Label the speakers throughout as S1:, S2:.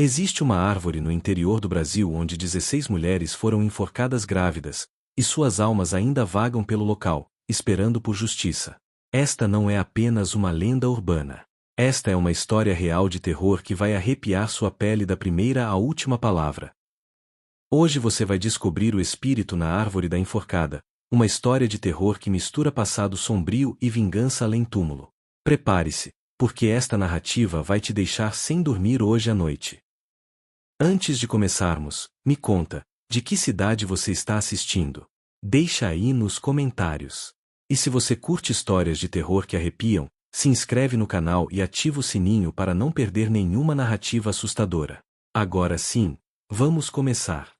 S1: Existe uma árvore no interior do Brasil onde 16 mulheres foram enforcadas grávidas, e suas almas ainda vagam pelo local, esperando por justiça. Esta não é apenas uma lenda urbana. Esta é uma história real de terror que vai arrepiar sua pele da primeira à última palavra. Hoje você vai descobrir o espírito na árvore da enforcada, uma história de terror que mistura passado sombrio e vingança além túmulo. Prepare-se, porque esta narrativa vai te deixar sem dormir hoje à noite. Antes de começarmos, me conta, de que cidade você está assistindo? Deixa aí nos comentários. E se você curte histórias de terror que arrepiam, se inscreve no canal e ativa o sininho para não perder nenhuma narrativa assustadora. Agora sim, vamos começar.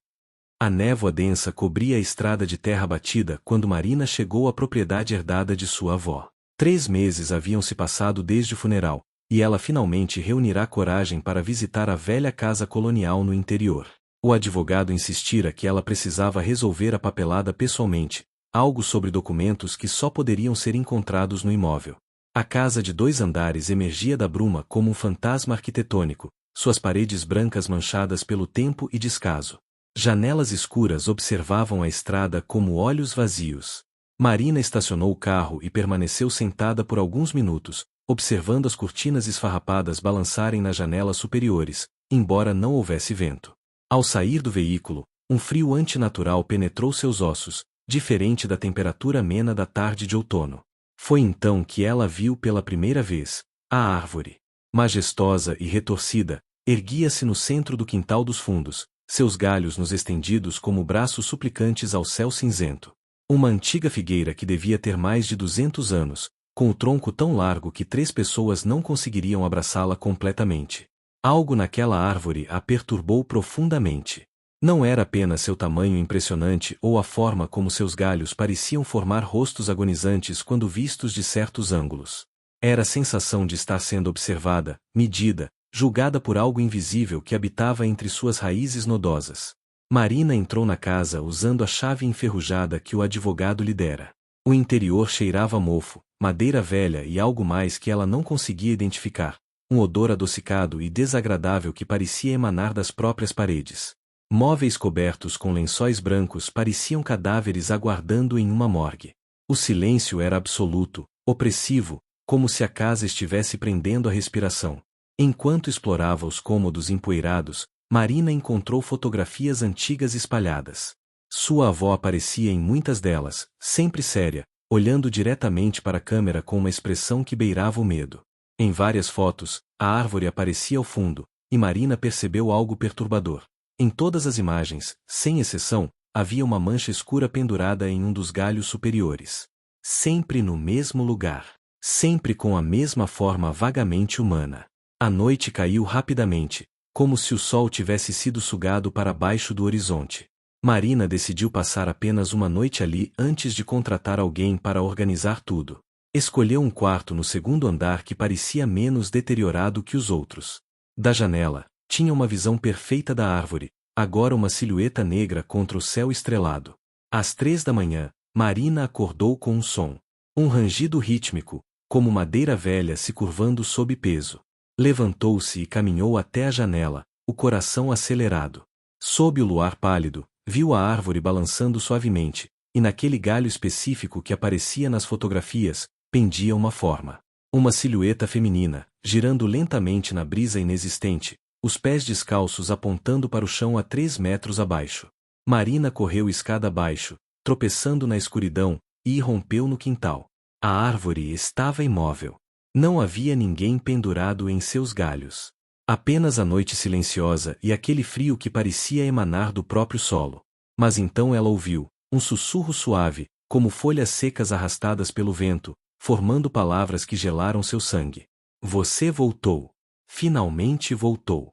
S1: A névoa densa cobria a estrada de terra batida quando Marina chegou à propriedade herdada de sua avó. 3 meses haviam se passado desde o funeral, e ela finalmente reunirá coragem para visitar a velha casa colonial no interior. O advogado insistira que ela precisava resolver a papelada pessoalmente, algo sobre documentos que só poderiam ser encontrados no imóvel. A casa de 2 andares emergia da bruma como um fantasma arquitetônico, suas paredes brancas manchadas pelo tempo e descaso. Janelas escuras observavam a estrada como olhos vazios. Marina estacionou o carro e permaneceu sentada por alguns minutos, observando as cortinas esfarrapadas balançarem nas janelas superiores, embora não houvesse vento. Ao sair do veículo, um frio antinatural penetrou seus ossos, diferente da temperatura amena da tarde de outono. Foi então que ela viu pela primeira vez a árvore. Majestosa e retorcida, erguia-se no centro do quintal dos fundos, seus galhos nos estendidos como braços suplicantes ao céu cinzento. Uma antiga figueira que devia ter mais de 200 anos, com o tronco tão largo que 3 pessoas não conseguiriam abraçá-la completamente. Algo naquela árvore a perturbou profundamente. Não era apenas seu tamanho impressionante ou a forma como seus galhos pareciam formar rostos agonizantes quando vistos de certos ângulos. Era a sensação de estar sendo observada, medida, julgada por algo invisível que habitava entre suas raízes nodosas. Marina entrou na casa usando a chave enferrujada que o advogado lhe dera. O interior cheirava a mofo, madeira velha e algo mais que ela não conseguia identificar, um odor adocicado e desagradável que parecia emanar das próprias paredes. Móveis cobertos com lençóis brancos pareciam cadáveres aguardando em uma morgue. O silêncio era absoluto, opressivo, como se a casa estivesse prendendo a respiração. Enquanto explorava os cômodos empoeirados, Marina encontrou fotografias antigas espalhadas. Sua avó aparecia em muitas delas, sempre séria, olhando diretamente para a câmera com uma expressão que beirava o medo. Em várias fotos, a árvore aparecia ao fundo, e Marina percebeu algo perturbador. Em todas as imagens, sem exceção, havia uma mancha escura pendurada em um dos galhos superiores. Sempre no mesmo lugar. Sempre com a mesma forma vagamente humana. A noite caiu rapidamente, como se o sol tivesse sido sugado para baixo do horizonte. Marina decidiu passar apenas uma noite ali antes de contratar alguém para organizar tudo. Escolheu um quarto no 2º andar que parecia menos deteriorado que os outros. Da janela, tinha uma visão perfeita da árvore, agora uma silhueta negra contra o céu estrelado. Às 3 da manhã, Marina acordou com um som. Um rangido rítmico, como madeira velha se curvando sob peso. Levantou-se e caminhou até a janela, o coração acelerado. Sob o luar pálido, viu a árvore balançando suavemente, e naquele galho específico que aparecia nas fotografias, pendia uma forma. Uma silhueta feminina, girando lentamente na brisa inexistente, os pés descalços apontando para o chão a 3 metros abaixo. Marina correu escada abaixo, tropeçando na escuridão, e irrompeu no quintal. A árvore estava imóvel. Não havia ninguém pendurado em seus galhos. Apenas a noite silenciosa e aquele frio que parecia emanar do próprio solo. Mas então ela ouviu um sussurro suave, como folhas secas arrastadas pelo vento, formando palavras que gelaram seu sangue. Você voltou. Finalmente voltou.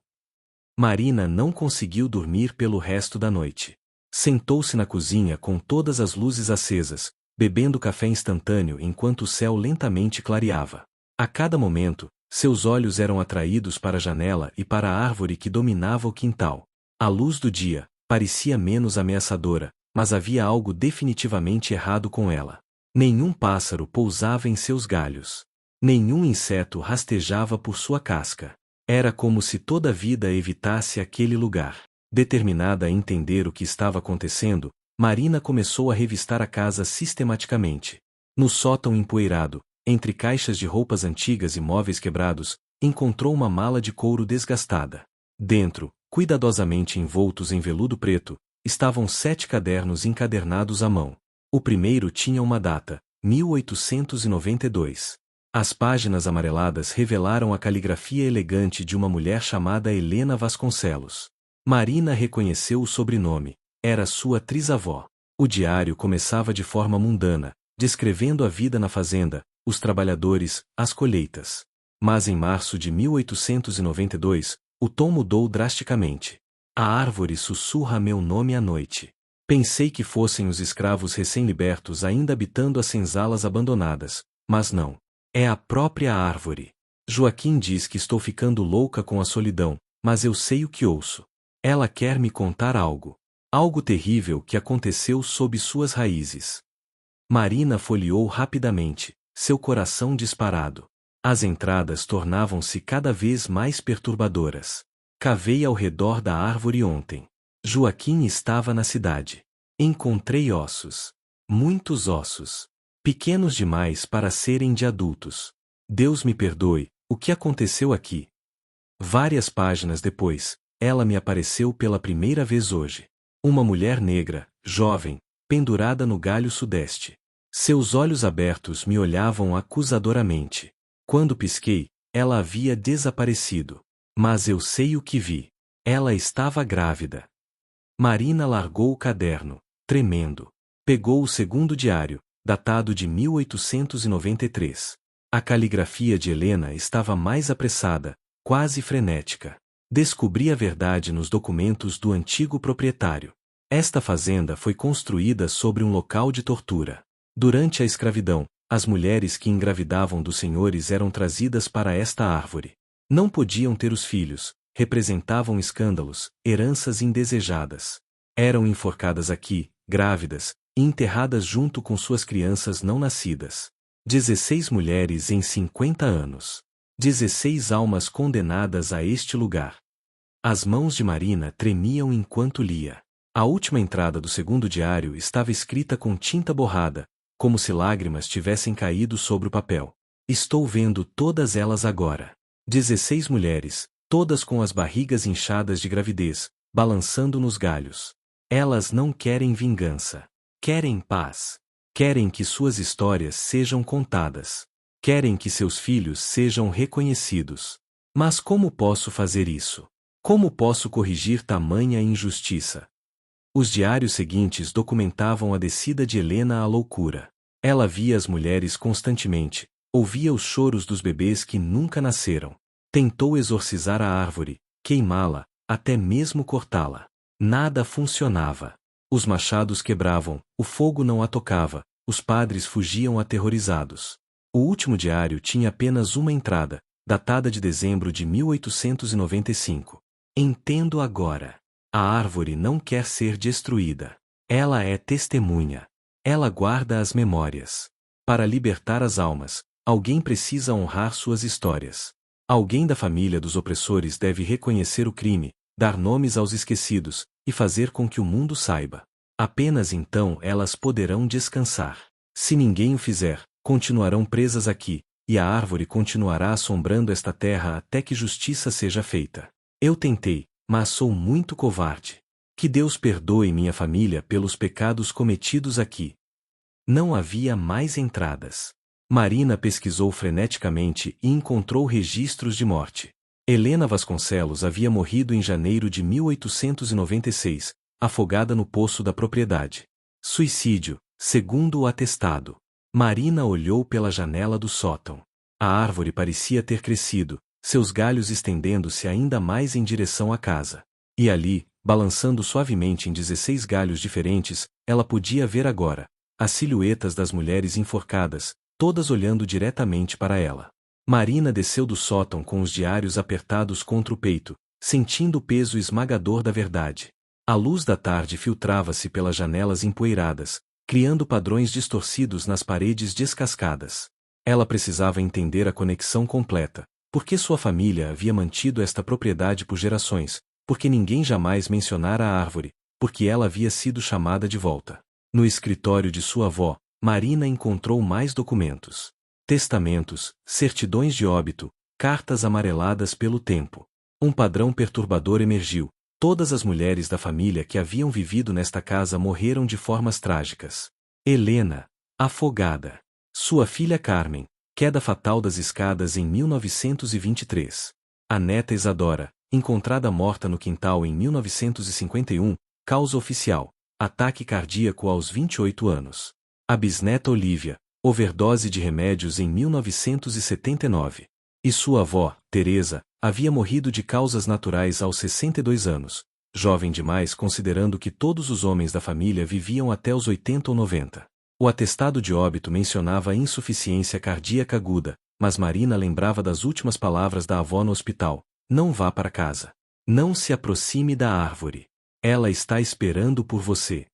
S1: Marina não conseguiu dormir pelo resto da noite. Sentou-se na cozinha com todas as luzes acesas, bebendo café instantâneo enquanto o céu lentamente clareava. A cada momento, seus olhos eram atraídos para a janela e para a árvore que dominava o quintal. A luz do dia parecia menos ameaçadora, mas havia algo definitivamente errado com ela. Nenhum pássaro pousava em seus galhos. Nenhum inseto rastejava por sua casca. Era como se toda a vida evitasse aquele lugar. Determinada a entender o que estava acontecendo, Marina começou a revistar a casa sistematicamente. No sótão empoeirado, entre caixas de roupas antigas e móveis quebrados, encontrou uma mala de couro desgastada. Dentro, cuidadosamente envoltos em veludo preto, estavam 7 cadernos encadernados à mão. O primeiro tinha uma data, 1892. As páginas amareladas revelaram a caligrafia elegante de uma mulher chamada Helena Vasconcelos. Marina reconheceu o sobrenome. Era sua trisavó. O diário começava de forma mundana, descrevendo a vida na fazenda, os trabalhadores, as colheitas. Mas em março de 1892, o tom mudou drasticamente. A árvore sussurra meu nome à noite. Pensei que fossem os escravos recém-libertos ainda habitando as senzalas abandonadas, mas não. É a própria árvore. Joaquim diz que estou ficando louca com a solidão, mas eu sei o que ouço. Ela quer me contar algo. Algo terrível que aconteceu sob suas raízes. Marina folheou rapidamente, seu coração disparado. As entradas tornavam-se cada vez mais perturbadoras. Cavei ao redor da árvore ontem. Joaquim estava na cidade. Encontrei ossos. Muitos ossos. Pequenos demais para serem de adultos. Deus me perdoe, o que aconteceu aqui? Várias páginas depois, ela me apareceu pela primeira vez hoje. Uma mulher negra, jovem, pendurada no galho sudeste. Seus olhos abertos me olhavam acusadoramente. Quando pisquei, ela havia desaparecido. Mas eu sei o que vi. Ela estava grávida. Marina largou o caderno, tremendo. Pegou o segundo diário, datado de 1893. A caligrafia de Helena estava mais apressada, quase frenética. Descobri a verdade nos documentos do antigo proprietário. Esta fazenda foi construída sobre um local de tortura. Durante a escravidão, as mulheres que engravidavam dos senhores eram trazidas para esta árvore. Não podiam ter os filhos, representavam escândalos, heranças indesejadas. Eram enforcadas aqui, grávidas, e enterradas junto com suas crianças não nascidas. 16 mulheres em 50 anos. 16 almas condenadas a este lugar. As mãos de Marina tremiam enquanto lia. A última entrada do segundo diário estava escrita com tinta borrada, como se lágrimas tivessem caído sobre o papel. Estou vendo todas elas agora. 16 mulheres, todas com as barrigas inchadas de gravidez, balançando nos galhos. Elas não querem vingança. Querem paz. Querem que suas histórias sejam contadas. Querem que seus filhos sejam reconhecidos. Mas como posso fazer isso? Como posso corrigir tamanha injustiça? Os diários seguintes documentavam a descida de Helena à loucura. Ela via as mulheres constantemente, ouvia os choros dos bebês que nunca nasceram. Tentou exorcizar a árvore, queimá-la, até mesmo cortá-la. Nada funcionava. Os machados quebravam, o fogo não a tocava, os padres fugiam aterrorizados. O último diário tinha apenas uma entrada, datada de dezembro de 1895. Entendo agora. A árvore não quer ser destruída. Ela é testemunha. Ela guarda as memórias. Para libertar as almas, alguém precisa honrar suas histórias. Alguém da família dos opressores deve reconhecer o crime, dar nomes aos esquecidos, e fazer com que o mundo saiba. Apenas então elas poderão descansar. Se ninguém o fizer, continuarão presas aqui, e a árvore continuará assombrando esta terra até que justiça seja feita. Eu tentei, mas sou muito covarde. Que Deus perdoe minha família pelos pecados cometidos aqui. Não havia mais entradas. Marina pesquisou freneticamente e encontrou registros de morte. Helena Vasconcelos havia morrido em janeiro de 1896, afogada no poço da propriedade. Suicídio, segundo o atestado. Marina olhou pela janela do sótão. A árvore parecia ter crescido, seus galhos estendendo-se ainda mais em direção à casa. E ali, balançando suavemente em 16 galhos diferentes, ela podia ver agora as silhuetas das mulheres enforcadas, todas olhando diretamente para ela. Marina desceu do sótão com os diários apertados contra o peito, sentindo o peso esmagador da verdade. A luz da tarde filtrava-se pelas janelas empoeiradas, criando padrões distorcidos nas paredes descascadas. Ela precisava entender a conexão completa, Porque sua família havia mantido esta propriedade por gerações, porque ninguém jamais mencionara a árvore, porque ela havia sido chamada de volta. No escritório de sua avó, Marina encontrou mais documentos. Testamentos, certidões de óbito, cartas amareladas pelo tempo. Um padrão perturbador emergiu. Todas as mulheres da família que haviam vivido nesta casa morreram de formas trágicas. Helena, afogada. Sua filha Carmen, queda fatal das escadas em 1923. A neta Isadora, encontrada morta no quintal em 1951, causa oficial, ataque cardíaco aos 28 anos. A bisneta Olívia, overdose de remédios em 1979. E sua avó, Teresa, havia morrido de causas naturais aos 62 anos, jovem demais considerando que todos os homens da família viviam até os 80 ou 90. O atestado de óbito mencionava insuficiência cardíaca aguda, mas Marina lembrava das últimas palavras da avó no hospital: não vá para casa. Não se aproxime da árvore. Ela está esperando por você.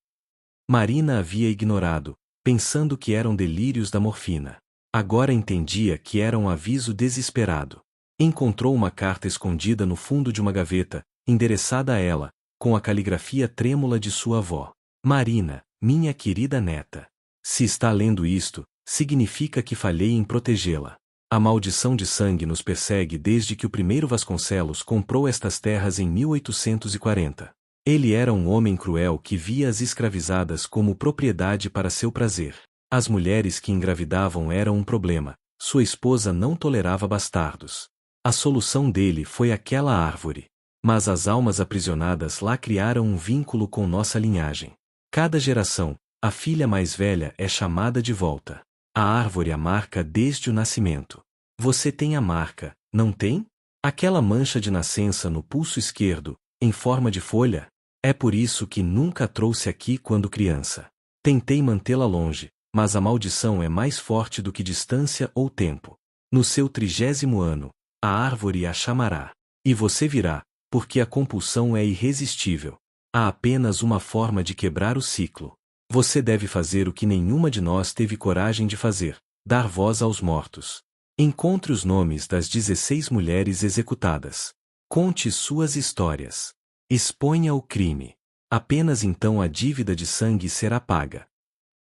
S1: Marina havia ignorado, pensando que eram delírios da morfina. Agora entendia que era um aviso desesperado. Encontrou uma carta escondida no fundo de uma gaveta, endereçada a ela, com a caligrafia trêmula de sua avó. Marina, minha querida neta. Se está lendo isto, significa que falhei em protegê-la. A maldição de sangue nos persegue desde que o primeiro Vasconcelos comprou estas terras em 1840. Ele era um homem cruel que via as escravizadas como propriedade para seu prazer. As mulheres que engravidavam eram um problema, sua esposa não tolerava bastardos. A solução dele foi aquela árvore. Mas as almas aprisionadas lá criaram um vínculo com nossa linhagem. Cada geração, a filha mais velha é chamada de volta. A árvore a marca desde o nascimento. Você tem a marca, não tem? Aquela mancha de nascença no pulso esquerdo, em forma de folha? É por isso que nunca a trouxe aqui quando criança. Tentei mantê-la longe, mas a maldição é mais forte do que distância ou tempo. No seu 30º ano, a árvore a chamará. E você virá, porque a compulsão é irresistível. Há apenas uma forma de quebrar o ciclo. Você deve fazer o que nenhuma de nós teve coragem de fazer: dar voz aos mortos. Encontre os nomes das 16 mulheres executadas. Conte suas histórias. Exponha o crime. Apenas então a dívida de sangue será paga.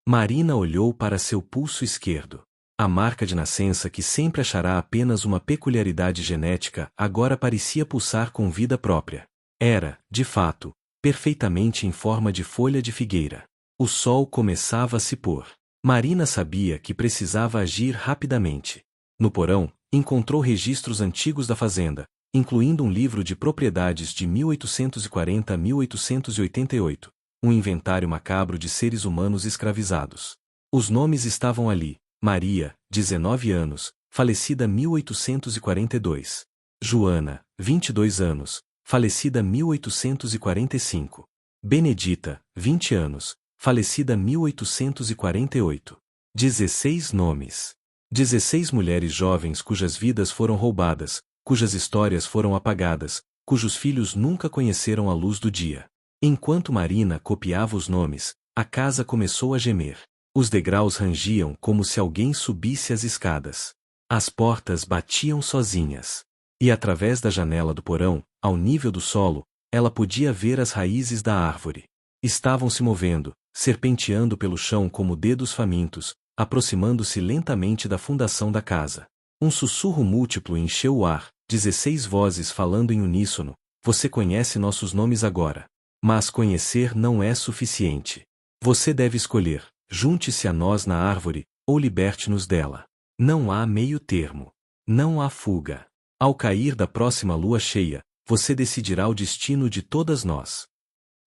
S1: Marina olhou para seu pulso esquerdo. A marca de nascença que sempre achará apenas uma peculiaridade genética agora parecia pulsar com vida própria. Era, de fato, perfeitamente em forma de folha de figueira. O sol começava a se pôr. Marina sabia que precisava agir rapidamente. No porão, encontrou registros antigos da fazenda, incluindo um livro de propriedades de 1840 a 1888, um inventário macabro de seres humanos escravizados. Os nomes estavam ali: Maria, 19 anos, falecida 1842. Joana, 22 anos, falecida 1845. Benedita, 20 anos, falecida 1848. 16 nomes. 16 mulheres jovens cujas vidas foram roubadas, cujas histórias foram apagadas, cujos filhos nunca conheceram a luz do dia. Enquanto Marina copiava os nomes, a casa começou a gemer. Os degraus rangiam como se alguém subisse as escadas. As portas batiam sozinhas. E através da janela do porão, ao nível do solo, ela podia ver as raízes da árvore. Estavam se movendo, serpenteando pelo chão como dedos famintos, aproximando-se lentamente da fundação da casa. Um sussurro múltiplo encheu o ar, 16 vozes falando em uníssono: você conhece nossos nomes agora. Mas conhecer não é suficiente. Você deve escolher: junte-se a nós na árvore, ou liberte-nos dela. Não há meio termo. Não há fuga. Ao cair da próxima lua cheia, você decidirá o destino de todas nós.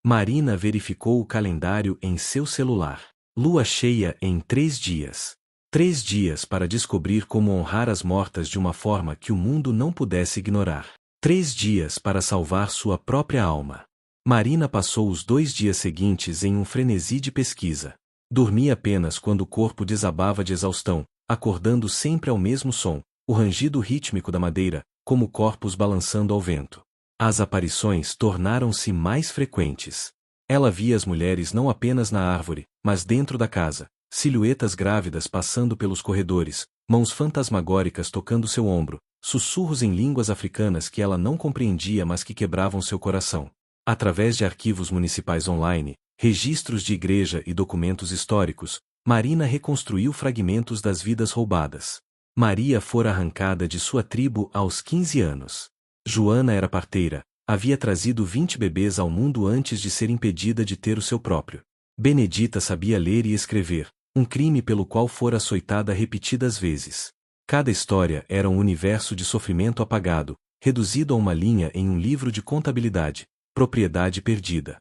S1: Marina verificou o calendário em seu celular. Lua cheia em 3 dias. 3 dias para descobrir como honrar as mortas de uma forma que o mundo não pudesse ignorar. 3 dias para salvar sua própria alma. Marina passou os 2 dias seguintes em um frenesi de pesquisa. Dormia apenas quando o corpo desabava de exaustão, acordando sempre ao mesmo som, o rangido rítmico da madeira, como corpos balançando ao vento. As aparições tornaram-se mais frequentes. Ela via as mulheres não apenas na árvore, mas dentro da casa, silhuetas grávidas passando pelos corredores, mãos fantasmagóricas tocando seu ombro, sussurros em línguas africanas que ela não compreendia mas que quebravam seu coração. Através de arquivos municipais online, registros de igreja e documentos históricos, Marina reconstruiu fragmentos das vidas roubadas. Maria fora arrancada de sua tribo aos 15 anos. Joana era parteira, havia trazido 20 bebês ao mundo antes de ser impedida de ter o seu próprio. Benedita sabia ler e escrever, um crime pelo qual fora açoitada repetidas vezes. Cada história era um universo de sofrimento apagado, reduzido a uma linha em um livro de contabilidade, propriedade perdida.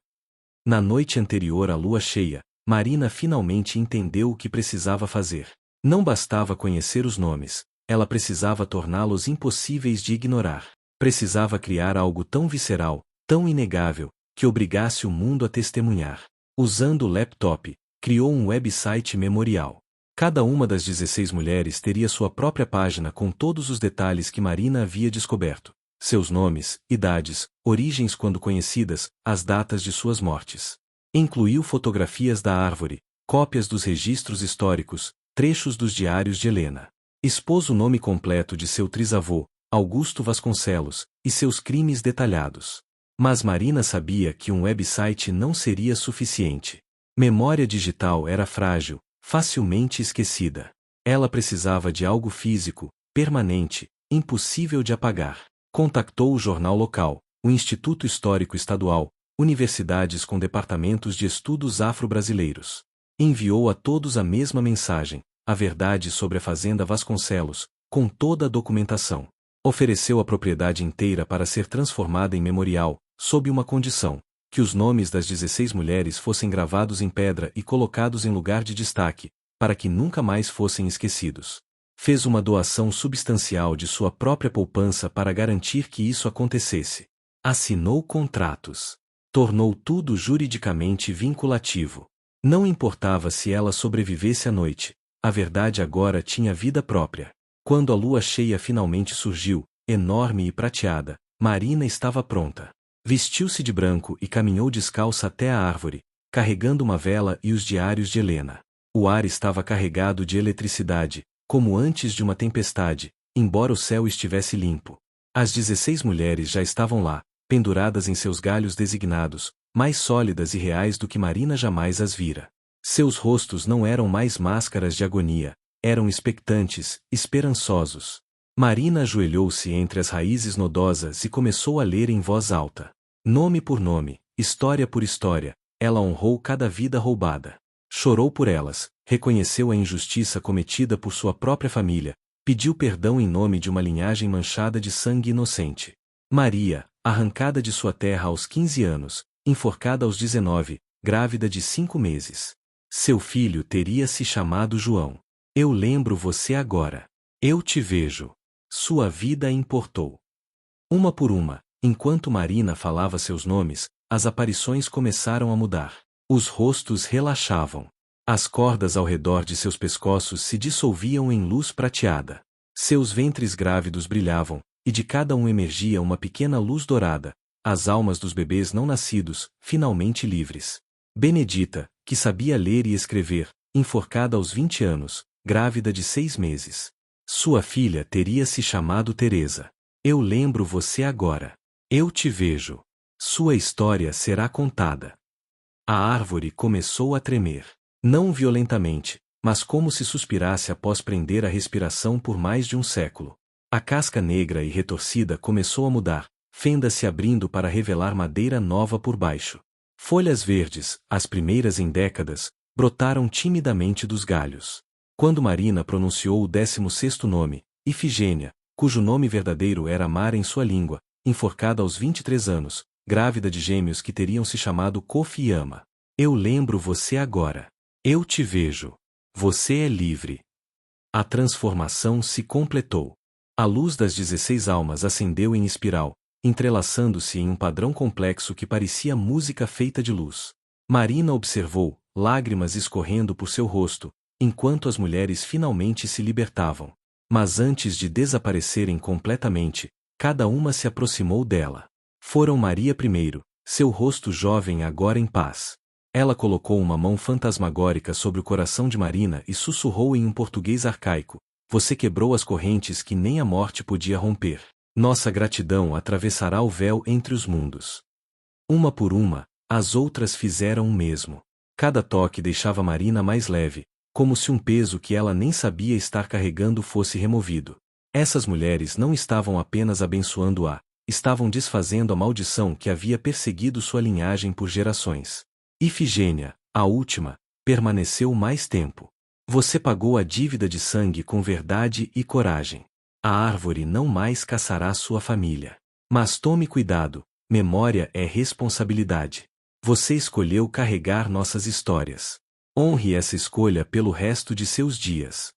S1: Na noite anterior à lua cheia, Marina finalmente entendeu o que precisava fazer. Não bastava conhecer os nomes, ela precisava torná-los impossíveis de ignorar. Precisava criar algo tão visceral, tão inegável, que obrigasse o mundo a testemunhar. Usando o laptop, criou um website memorial. Cada uma das 16 mulheres teria sua própria página com todos os detalhes que Marina havia descoberto. Seus nomes, idades, origens quando conhecidas, as datas de suas mortes. Incluiu fotografias da árvore, cópias dos registros históricos, trechos dos diários de Helena. Expôs o nome completo de seu trisavô, Augusto Vasconcelos, e seus crimes detalhados. Mas Marina sabia que um website não seria suficiente. Memória digital era frágil, facilmente esquecida. Ela precisava de algo físico, permanente, impossível de apagar. Contactou o jornal local, o Instituto Histórico Estadual, universidades com departamentos de estudos afro-brasileiros. Enviou a todos a mesma mensagem, a verdade sobre a fazenda Vasconcelos, com toda a documentação. Ofereceu a propriedade inteira para ser transformada em memorial, sob uma condição: que os nomes das 16 mulheres fossem gravados em pedra e colocados em lugar de destaque, para que nunca mais fossem esquecidos. Fez uma doação substancial de sua própria poupança para garantir que isso acontecesse. Assinou contratos. Tornou tudo juridicamente vinculativo. Não importava se ela sobrevivesse à noite, a verdade agora tinha vida própria. Quando a lua cheia finalmente surgiu, enorme e prateada, Marina estava pronta. Vestiu-se de branco e caminhou descalça até a árvore, carregando uma vela e os diários de Helena. O ar estava carregado de eletricidade, como antes de uma tempestade, embora o céu estivesse limpo. As 16 mulheres já estavam lá, penduradas em seus galhos designados, mais sólidas e reais do que Marina jamais as vira. Seus rostos não eram mais máscaras de agonia, eram expectantes, esperançosos. Marina ajoelhou-se entre as raízes nodosas e começou a ler em voz alta. Nome por nome, história por história, ela honrou cada vida roubada. Chorou por elas, reconheceu a injustiça cometida por sua própria família, pediu perdão em nome de uma linhagem manchada de sangue inocente. Maria, arrancada de sua terra aos 15 anos, enforcada aos 19, grávida de 5 meses. Seu filho teria se chamado João. Eu lembro você agora. Eu te vejo. Sua vida importou. Uma por uma, enquanto Marina falava seus nomes, as aparições começaram a mudar. Os rostos relaxavam. As cordas ao redor de seus pescoços se dissolviam em luz prateada. Seus ventres grávidos brilhavam, e de cada um emergia uma pequena luz dourada, as almas dos bebês não nascidos, finalmente livres. Benedita, que sabia ler e escrever, enforcada aos 20 anos, grávida de 6 meses. Sua filha teria se chamado Teresa. Eu lembro você agora. Eu te vejo. Sua história será contada. A árvore começou a tremer. Não violentamente, mas como se suspirasse após prender a respiração por mais de um século. A casca negra e retorcida começou a mudar, fendas se abrindo para revelar madeira nova por baixo. Folhas verdes, as primeiras em décadas, brotaram timidamente dos galhos. Quando Marina pronunciou o 16º nome, Ifigênia, cujo nome verdadeiro era Mara em sua língua, enforcada aos 23 anos, grávida de gêmeos que teriam se chamado Kofi e Ama. Eu lembro você agora. Eu te vejo. Você é livre. A transformação se completou. A luz das 16 almas acendeu em espiral, entrelaçando-se em um padrão complexo que parecia música feita de luz. Marina observou, lágrimas escorrendo por seu rosto, enquanto as mulheres finalmente se libertavam. Mas antes de desaparecerem completamente, cada uma se aproximou dela. Foram Maria primeiro, seu rosto jovem agora em paz. Ela colocou uma mão fantasmagórica sobre o coração de Marina e sussurrou em um português arcaico: você quebrou as correntes que nem a morte podia romper. Nossa gratidão atravessará o véu entre os mundos. Uma por uma, as outras fizeram o mesmo. Cada toque deixava Marina mais leve, como se um peso que ela nem sabia estar carregando fosse removido. Essas mulheres não estavam apenas abençoando-a, estavam desfazendo a maldição que havia perseguido sua linhagem por gerações. Ifigênia, a última, permaneceu mais tempo. Você pagou a dívida de sangue com verdade e coragem. A árvore não mais caçará sua família. Mas tome cuidado, memória é responsabilidade. Você escolheu carregar nossas histórias. Honre essa escolha pelo resto de seus dias.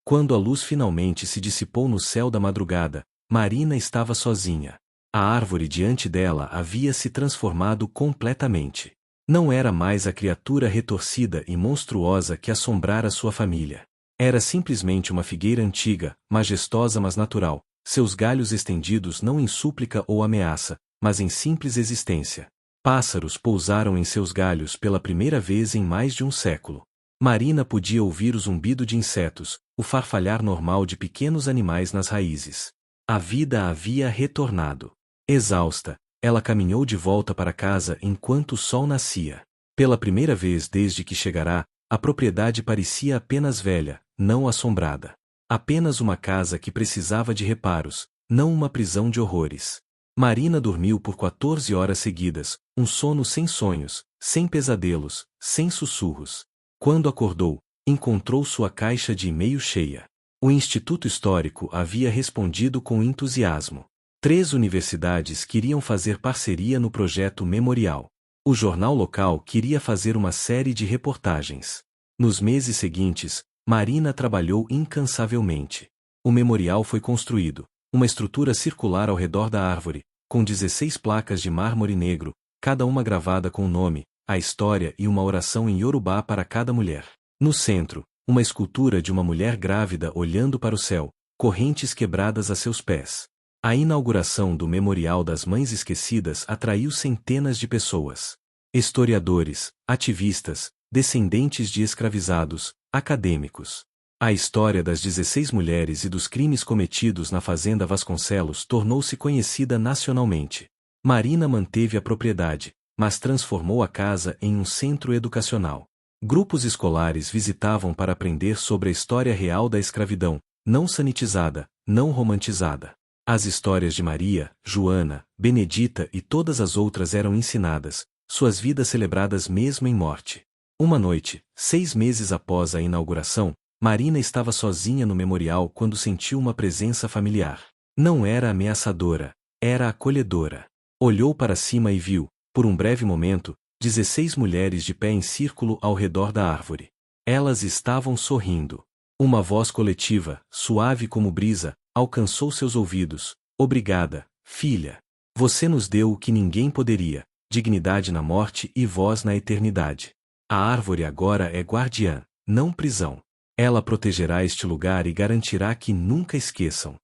S1: Quando a luz finalmente se dissipou no céu da madrugada, Marina estava sozinha. A árvore diante dela havia se transformado completamente. Não era mais a criatura retorcida e monstruosa que assombrara sua família. Era simplesmente uma figueira antiga, majestosa mas natural, seus galhos estendidos não em súplica ou ameaça, mas em simples existência. Pássaros pousaram em seus galhos pela primeira vez em mais de um século. Marina podia ouvir o zumbido de insetos, o farfalhar normal de pequenos animais nas raízes. A vida havia retornado. Exausta, ela caminhou de volta para casa enquanto o sol nascia. Pela primeira vez desde que chegará, a propriedade parecia apenas velha, não assombrada. Apenas uma casa que precisava de reparos, não uma prisão de horrores. Marina dormiu por 14 horas seguidas, um sono sem sonhos, sem pesadelos, sem sussurros. Quando acordou, encontrou sua caixa de e-mail cheia. O Instituto Histórico havia respondido com entusiasmo. 3 universidades queriam fazer parceria no projeto memorial. O jornal local queria fazer uma série de reportagens. Nos meses seguintes, Marina trabalhou incansavelmente. O memorial foi construído, uma estrutura circular ao redor da árvore, com 16 placas de mármore negro, cada uma gravada com o nome, a história e uma oração em Yorubá para cada mulher. No centro, uma escultura de uma mulher grávida olhando para o céu, correntes quebradas a seus pés. A inauguração do Memorial das Mães Esquecidas atraiu centenas de pessoas. Historiadores, ativistas, descendentes de escravizados, acadêmicos. A história das 16 mulheres e dos crimes cometidos na Fazenda Vasconcelos tornou-se conhecida nacionalmente. Marina manteve a propriedade, mas transformou a casa em um centro educacional. Grupos escolares visitavam para aprender sobre a história real da escravidão, não sanitizada, não romantizada. As histórias de Maria, Joana, Benedita e todas as outras eram ensinadas, suas vidas celebradas mesmo em morte. Uma noite, 6 meses após a inauguração, Marina estava sozinha no memorial quando sentiu uma presença familiar. Não era ameaçadora, era acolhedora. Olhou para cima e viu, por um breve momento, 16 mulheres de pé em círculo ao redor da árvore. Elas estavam sorrindo. Uma voz coletiva, suave como brisa, alcançou seus ouvidos. Obrigada, filha. Você nos deu o que ninguém poderia, dignidade na morte e voz na eternidade. A árvore agora é guardiã, não prisão. Ela protegerá este lugar e garantirá que nunca esqueçam.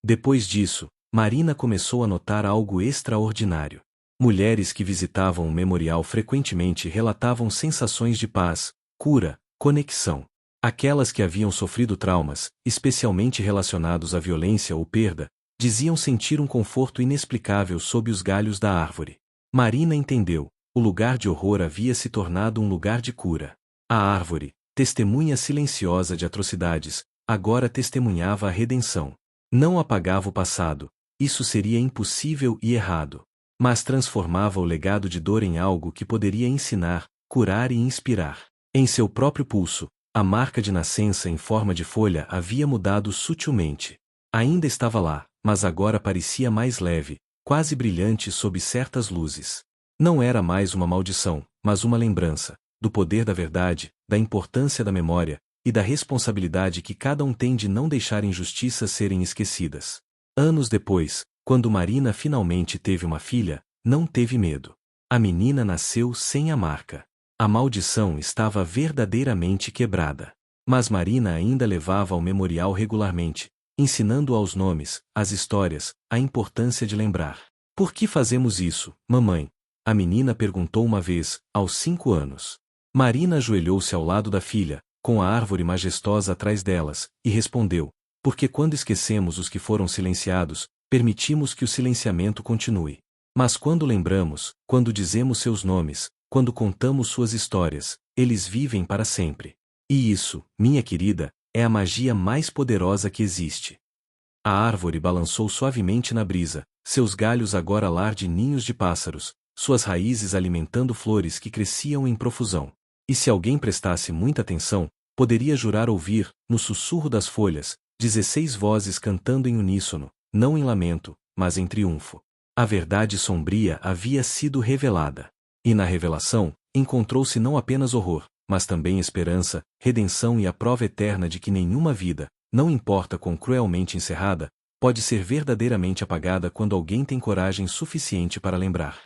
S1: Depois disso, Marina começou a notar algo extraordinário. Mulheres que visitavam o memorial frequentemente relatavam sensações de paz, cura, conexão. Aquelas que haviam sofrido traumas, especialmente relacionados à violência ou perda, diziam sentir um conforto inexplicável sob os galhos da árvore. Marina entendeu, o lugar de horror havia se tornado um lugar de cura. A árvore, testemunha silenciosa de atrocidades, agora testemunhava a redenção. Não apagava o passado, isso seria impossível e errado. Mas transformava o legado de dor em algo que poderia ensinar, curar e inspirar. Em seu próprio pulso, a marca de nascença em forma de folha havia mudado sutilmente. Ainda estava lá, mas agora parecia mais leve, quase brilhante sob certas luzes. Não era mais uma maldição, mas uma lembrança, do poder da verdade, da importância da memória, e da responsabilidade que cada um tem de não deixar injustiças serem esquecidas. Anos depois, quando Marina finalmente teve uma filha, não teve medo. A menina nasceu sem a marca. A maldição estava verdadeiramente quebrada. Mas Marina ainda levava ao memorial regularmente, ensinando aos nomes, as histórias, a importância de lembrar. Por que fazemos isso, mamãe? A menina perguntou uma vez, aos 5 anos. Marina ajoelhou-se ao lado da filha, com a árvore majestosa atrás delas, e respondeu: porque quando esquecemos os que foram silenciados, permitimos que o silenciamento continue. Mas quando lembramos, quando dizemos seus nomes, quando contamos suas histórias, eles vivem para sempre. E isso, minha querida, é a magia mais poderosa que existe. A árvore balançou suavemente na brisa, seus galhos agora lar de ninhos de pássaros, suas raízes alimentando flores que cresciam em profusão. E se alguém prestasse muita atenção, poderia jurar ouvir, no sussurro das folhas, 16 vozes cantando em uníssono, não em lamento, mas em triunfo. A verdade sombria havia sido revelada. E na revelação, encontrou-se não apenas horror, mas também esperança, redenção e a prova eterna de que nenhuma vida, não importa quão cruelmente encerrada, pode ser verdadeiramente apagada quando alguém tem coragem suficiente para lembrar.